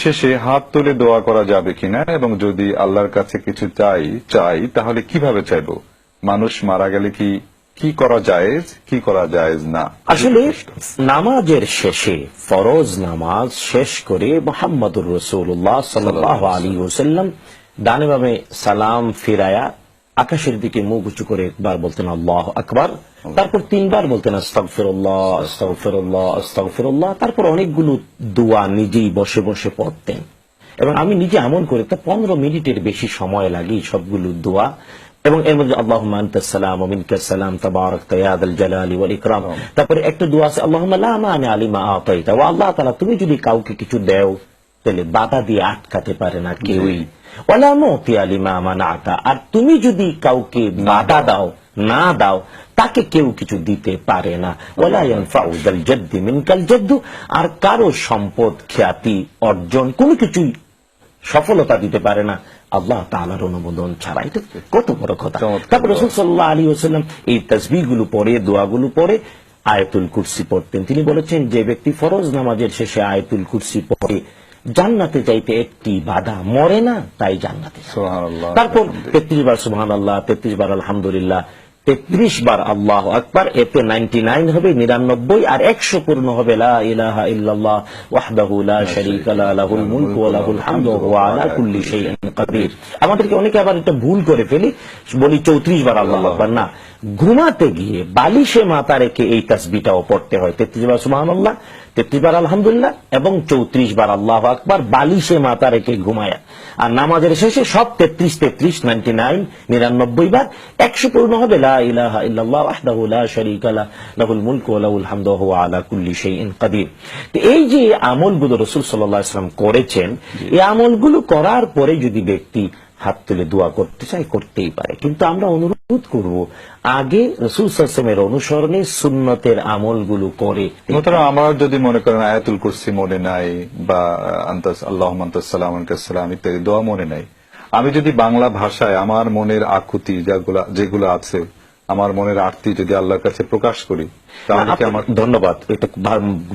শেষে হাত তুলে দোয়া করা যাবে কিনা, এবং যদি আল্লাহর কাছে কিছু চাই তাহলে কিভাবে চাইবো? মানুষ মারা গেলে কি করা জায়েজ, কি করা জায়েজ না? আসলে নামাজের শেষে, ফরজ নামাজ শেষ করে মুহাম্মদুর রাসূলুল্লাহ সাল্লাল্লাহু আলাইহি ওয়াসাল্লাম ডানে বামে সালাম ফিরায়া আকাশের দিকে মুখ উঁচু করে একবার বলতেন আল্লাহু আকবার, তারপর তিনবার বলতেন আস্তাগফিরুল্লাহ আস্তাগফিরুল্লাহ আস্তাগফিরুল্লাহ, তারপর অনেকগুলো দোয়া নিজেই বসে বসে পড়তেন। এবং আমি নিজে আমল করে তা 15 মিনিটের বেশি সময় লাগে সবগুলো দোয়া। এবং এর মধ্যে আল্লাহুম্মা আনতাস সালাম ওয়া মিনকাস সালাম তাবারাকতা ইয়া যাল জালালি ওয়াল ইকরাম। তারপরে একটা দোয়া আছে আল্লাহুম্মা লা মানিআ লিমা আতাইতা, ওয়া আল্লাহ তাআলা তুমি যদি কাউকে কিছু দাও তাহলে বাধা দিয়ে আটকাতে পারে না কেউই, ওয়ালা মুতিয়া লিমা মানাতা, আর তুমি যদি কাউকে বাধা দাও না দাও তাকে কেউ কিছু দিতে পারে না, ওয়ালা ইয়ানফাউ যাল জাদ্দি মিনকাল জাদ্দু, আর কারো সম্পদ খ্যাতি অর্জন কোনো কিছুই সফলতা দিতে পারে না আল্লাহ তাআলার অনুমোদন ছাড়া। এটা কত বড় কথা। তারপর রাসূল সাল্লাল্লাহু আলাইহি ওয়াসাল্লাম এই তাসবিহগুলো পড়ে, দোয়াগুলো পড়ে আয়াতুল কুরসি পড়তেন। তিনি বলেছেন যে ব্যক্তি ফরজ নামাজের শেষে আয়াতুল কুরসি পড়ে জান্নাতে যাইতে একটি বাধা, মরে না তাই জান্নাতে। সুবহানাল্লাহ। তারপর 33 বার সুবহানাল্লাহ, 33 বার আলহামদুলিল্লাহ, 33 বার আল্লাহু আকবার, এতে 99 হবে 99, আর 100 পূর্ণ হবে লা ইলাহা ইল্লাল্লাহ ওয়াহদাহু লা শারীকা লা লাহুল মুলকু ওয়া লাহুল হামদু ওয়া হুয়া আলা কুল্লি শাইইন কাদির। আমাদেরকে অনেকে আবার এটা ভুল করে ফেলি, বলি 34 বার আল্লাহু আকবার। না, ঘুমাতে গিয়ে বালিশে মাথা রেখে এই তাসবিহটাও পড়তে হয়। 33 বার সুবহানাল্লাহ, 33 বার আলহামদুলিল্লাহ এবং 34 বার আল্লাহু আকবার বালিশে মাথা রেখে ঘুমায়া। আর নামাজের শেষে সব 33 33 99 99 বার, 100 পূর্ণ হবে লা ইলাহা ইল্লাল্লাহ ওয়াহদাহু লা শারীকা লা লাহুল মুলকু ওয়া লাহুল হামদু ওয়া হুয়া আলা কুল্লি শাইইন কাদির। তো এই যে আমলগুলো রাসূল সাল্লাল্লাহু আলাইহি ওয়াসাল্লাম করেছেন, এই আমলগুলো করার পরে যদি ব্যক্তি হাত তুলে দোয়া করতে চাই করতেই পারে, কিন্তু আমরা অনুরোধ করব আগে রাসূল সাল্লাল্লাহু আলাইহি ওয়াসাল্লামের অনুসরণে সুন্নতের আমলগুলো করে। আমার যদি মনে করেন আয়াতুল কুরসি মনে নাই, বা আল্লাহুম্মা আনতাস সালাম ওয়া মিনকাস সালাম ইত্যাদি দোয়া মনে নাই, আমি যদি বাংলা ভাষায় আমার মনের আকুতি যেগুলো আছে, আমার মনের আরতি যদি আল্লাহর কাছে প্রকাশ করি, তাহলে কি আমার? ধন্যবাদ, এটা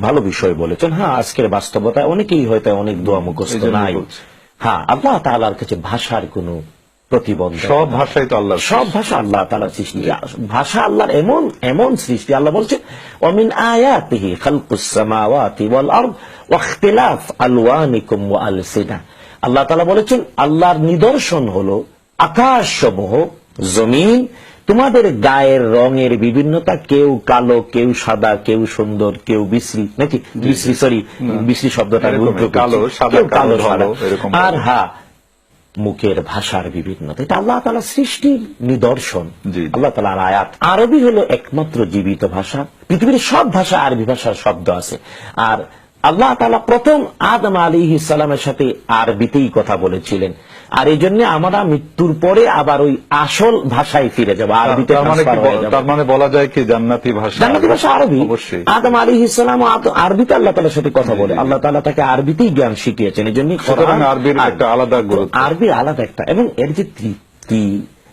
ভালো বিষয় বলেছেন। হ্যাঁ, আজকের বাস্তবতায় অনেকেই হয়তো অনেক দোয়া মুখস্থ নাই। হ্যাঁ, আল্লাহ তাআলার কাছে ভাষার কোনো প্রতিবন্ধক, সব ভাষাই তো আল্লাহ, সব ভাষা আল্লাহ তাআলার সৃষ্টি। ভাষা আল্লাহর এমন এমন সৃষ্টি, আল্লাহ বলছেন ওয়া মিন আয়াতিহি খালকুস সামাওয়াতি ওয়াল আরদ ওয়া ইখতিলাফ আলওয়ানিকুম ওয়া আলসিনা। আল্লাহ তাআলা বলেছেন আল্লাহর নিদর্শন হলো আকাশসমূহ, জমিন, তোমাদের গায়ের রঙের বিভিন্নতা, কেউ কালো, কেউ সাদা, কেউ সুন্দর, কেউ বিশ্রী, নাকি বিশ্রী, সরি বিশ্রী শব্দটা কালো সাদা, কালো সাদা, আর হ্যাঁ মুখের ভাষার বিভিন্নতা। এটা আল্লাহ তাআলা সৃষ্টির নিদর্শন, আল্লাহ তাআলার আয়াত। আরবি হলো একমাত্র জীবিত ভাষা, পৃথিবীর সব ভাষা আরবি ভাষার শব্দ আছে। আর আল্লাহ তাআলা প্রথম আদম আলাইহিস সালামের সাথে আরবিতেই কথা বলেছিলেন, আর এই জন্য আমরা মৃত্যুর পরে আবার ওই আসল ভাষায় ফিরে যাবো, আরবিতে। তার মানে বলা যায় কি জান্নাতি ভাষা, জান্নাতি ভাষা আরবি। আদম আলাইহিস সালাম আরবিতে আল্লাহ তাআলার সাথে কথা বলে, আল্লাহ তাআলা তাকে আরবিতেই জ্ঞান শিখিয়েছেন। এই জন্য আরবির একটা আলাদা গুরুত্ব, আরবির আলাদা একটা, এবং এর যে তৃপ্তি,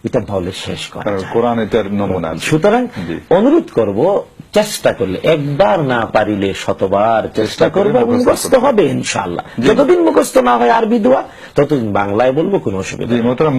এটা বলে শেষ করা যায় না। কোরআন এটার নমুনা। সুতরাং অনুরোধ করব, চেষ্টা করলে, একবার না পারিলে শতবার চেষ্টা করবো, মুখস্থ হবে ইনশাআল্লাহ। যতদিন মুখস্থ না হয় আরবি দোয়া, ততদিন বাংলায় বলবো, কোনো অসুবিধা নেই।